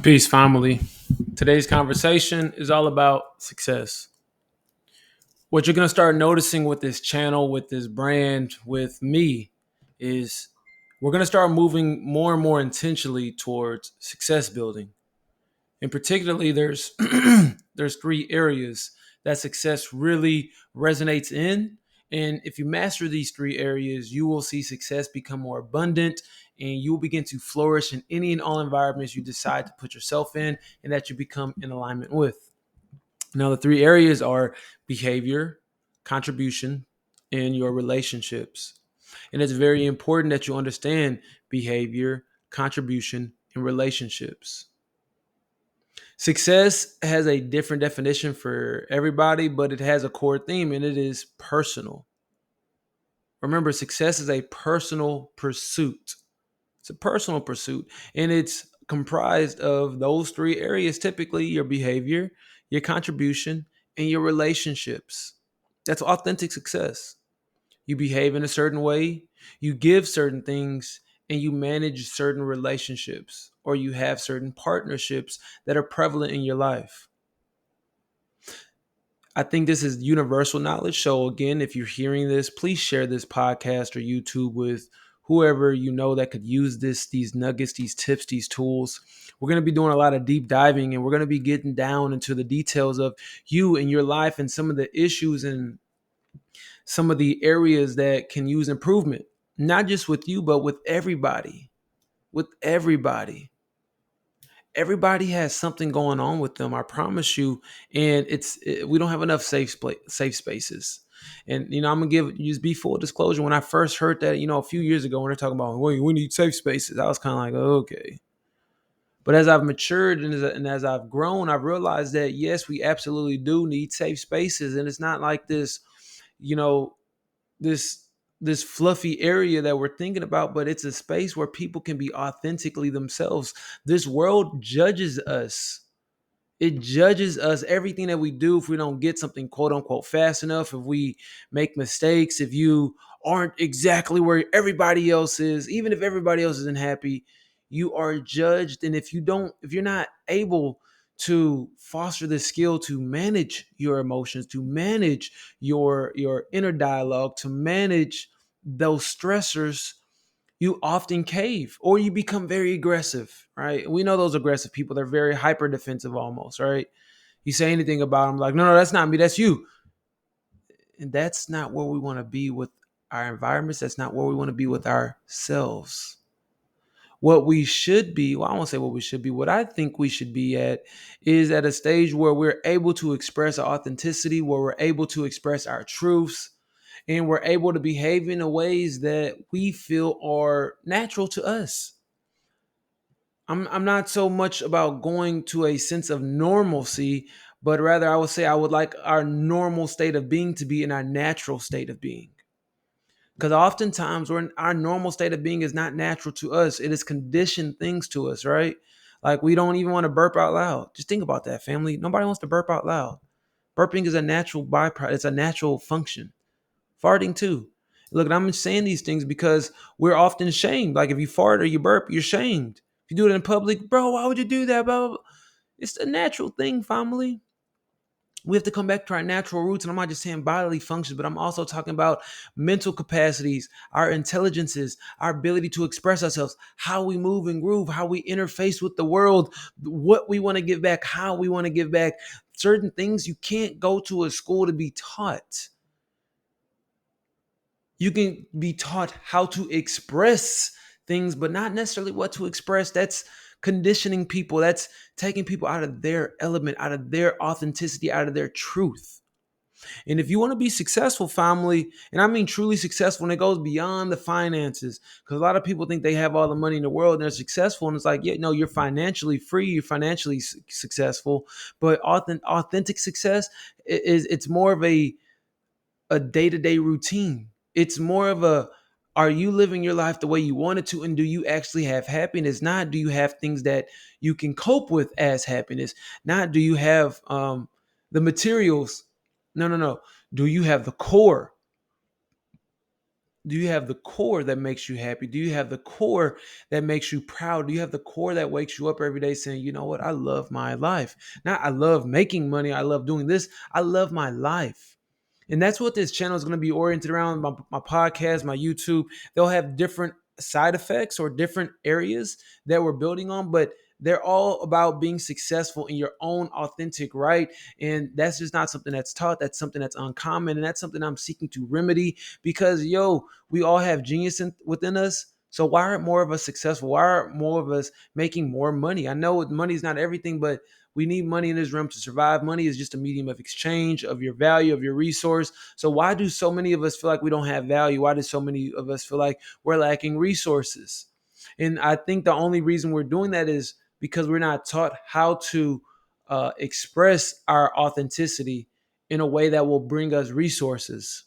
Peace, family. Today's conversation is all about success. What you're going to start noticing with this channel, with this brand, with me, is we're going to start moving more and more intentionally towards success building. And particularly, there's there's three areas that success really resonates in. And if you master these three areas, you will see success become more abundant and you will begin to flourish in any and all environments you decide to put yourself in and that you become in alignment with. Now, the three areas are behavior, contribution, and your relationships. And it's very important that you understand behavior, contribution, and relationships. Success has a different definition for everybody, but it has a core theme and it is personal. Remember, success is a personal pursuit. It's a personal pursuit, and it's comprised of those three areas typically your behavior, your contribution, and your relationships. That's authentic success. You behave in a certain way, you give certain things, and you manage certain relationships, or you have certain partnerships that are prevalent in your life. I think this is universal knowledge. So, again, if you're hearing this, please share this podcast or YouTube with whoever you know that could use these nuggets, these tips, these tools. We're going to be doing a lot of deep diving and we're going to be getting down into the details of you and your life and some of the issues and some of the areas that can use improvement, not just with you, but with everybody. With everybody. Everybody has something going on with them. I promise you. And we don't have enough safe spaces. And I'm gonna just be full disclosure. When I first heard that, a few years ago, when they're talking about we need safe spaces, I was kind of like, okay. But as I've matured and as I've grown, I've realized that yes, we absolutely do need safe spaces, and it's not like you know, this this fluffy area that we're thinking about, but it's a space where people can be authentically themselves. This world judges us. It judges us everything that we do if we don't get something quote unquote fast enough, if we make mistakes, if you aren't exactly where everybody else is, even if everybody else isn't happy, you are judged. And if you're not able to foster the skill to manage your emotions, to manage your inner dialogue, to manage those stressors, you often cave or you become very aggressive, right? We know those aggressive people, they're very hyper defensive almost, right? You say anything about them, like, no, that's not me, that's you. And that's not where we want to be with our environments. That's not where we want to be with ourselves. What we should be, well, I won't say what we should be, what I think we should be at is at a stage where we're able to express our authenticity, where we're able to express our truths, and we're able to behave in ways that we feel are natural to us. I'm not so much about going to a sense of normalcy, but rather I would say I would like our normal state of being to be in our natural state of being. Because oftentimes our normal state of being is not natural to us. It is conditioned things to us, right? Like we don't even want to burp out loud. Just think about that, family. Nobody wants to burp out loud. Burping is a natural byproduct. It's a natural function. Farting too. Look, I'm saying these things because we're often shamed. Like if you fart or you burp, you're shamed. If you do it in public, bro, why would you do that? Blah, blah, blah. It's a natural thing, family. We have to come back to our natural roots. And I'm not just saying bodily functions, but I'm also talking about mental capacities, our intelligences, our ability to express ourselves, how we move and groove, how we interface with the world, what we want to give back, how we want to give back. Certain things you can't go to a school to be taught. You can be taught how to express things, but not necessarily what to express. That's conditioning people. That's taking people out of their element, out of their authenticity, out of their truth. And if you want to be successful, family, and I mean truly successful, and it goes beyond the finances, because a lot of people think they have all the money in the world and they're successful. And it's like, yeah, no, you're financially free, you're financially successful, but authentic success is it's more of a day-to-day routine. It's more of a, are you living your life the way you want it to? And do you actually have happiness? Not do you have things that you can cope with as happiness? Not do you have the materials? No. Do you have the core? Do you have the core that makes you happy? Do you have the core that makes you proud? Do you have the core that wakes you up every day saying, you know what, I love my life? Not I love making money, I love doing this, I love my life. And that's what this channel is going to be oriented around. My podcast, my YouTube, they'll have different side effects or different areas that we're building on, but they're all about being successful in your own authentic right. And that's just not something that's taught. That's something that's uncommon. And that's something I'm seeking to remedy because, we all have genius within us. So why aren't more of us successful? Why aren't more of us making more money? I know money is not everything, but we need money in this realm to survive. Money is just a medium of exchange of your value, of your resource. So why do so many of us feel like we don't have value? Why do so many of us feel like we're lacking resources? And I think the only reason we're doing that is because we're not taught how to express our authenticity in a way that will bring us resources.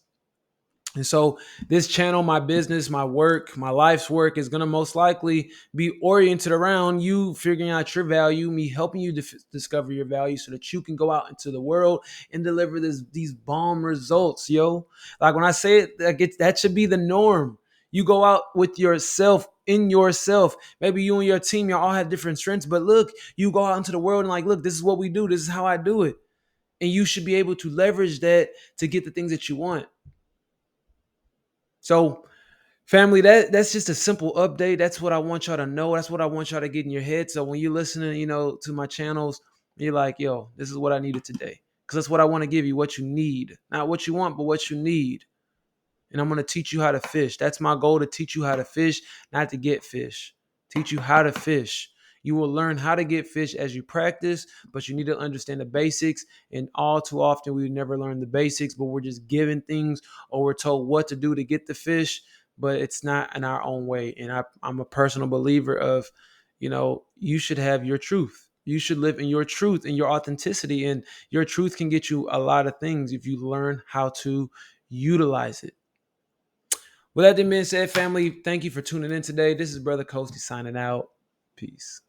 And so this channel, my business, my work, my life's work is going to most likely be oriented around you figuring out your value, me helping you discover your value so that you can go out into the world and deliver these bomb results, yo. Like when I say it, that should be the norm. You go out with yourself in yourself. Maybe you and your team, y'all all have different strengths, but look, you go out into the world and like, look, this is what we do. This is how I do it. And you should be able to leverage that to get the things that you want. So, family, that's just a simple update. That's what I want y'all to know. That's what I want y'all to get in your head. So when you're listening, to my channels, you're like, yo, this is what I needed today. Because that's what I want to give you, what you need. Not what you want, but what you need. And I'm going to teach you how to fish. That's my goal, to teach you how to fish, not to get fish. Teach you how to fish. You will learn how to get fish as you practice, but you need to understand the basics. And all too often, we never learn the basics, but we're just given things or we're told what to do to get the fish, but it's not in our own way. And I'm a personal believer of, you should have your truth. You should live in your truth and your authenticity. And your truth can get you a lot of things if you learn how to utilize it. With that being said, family, thank you for tuning in today. This is Brother Kosti signing out. Peace.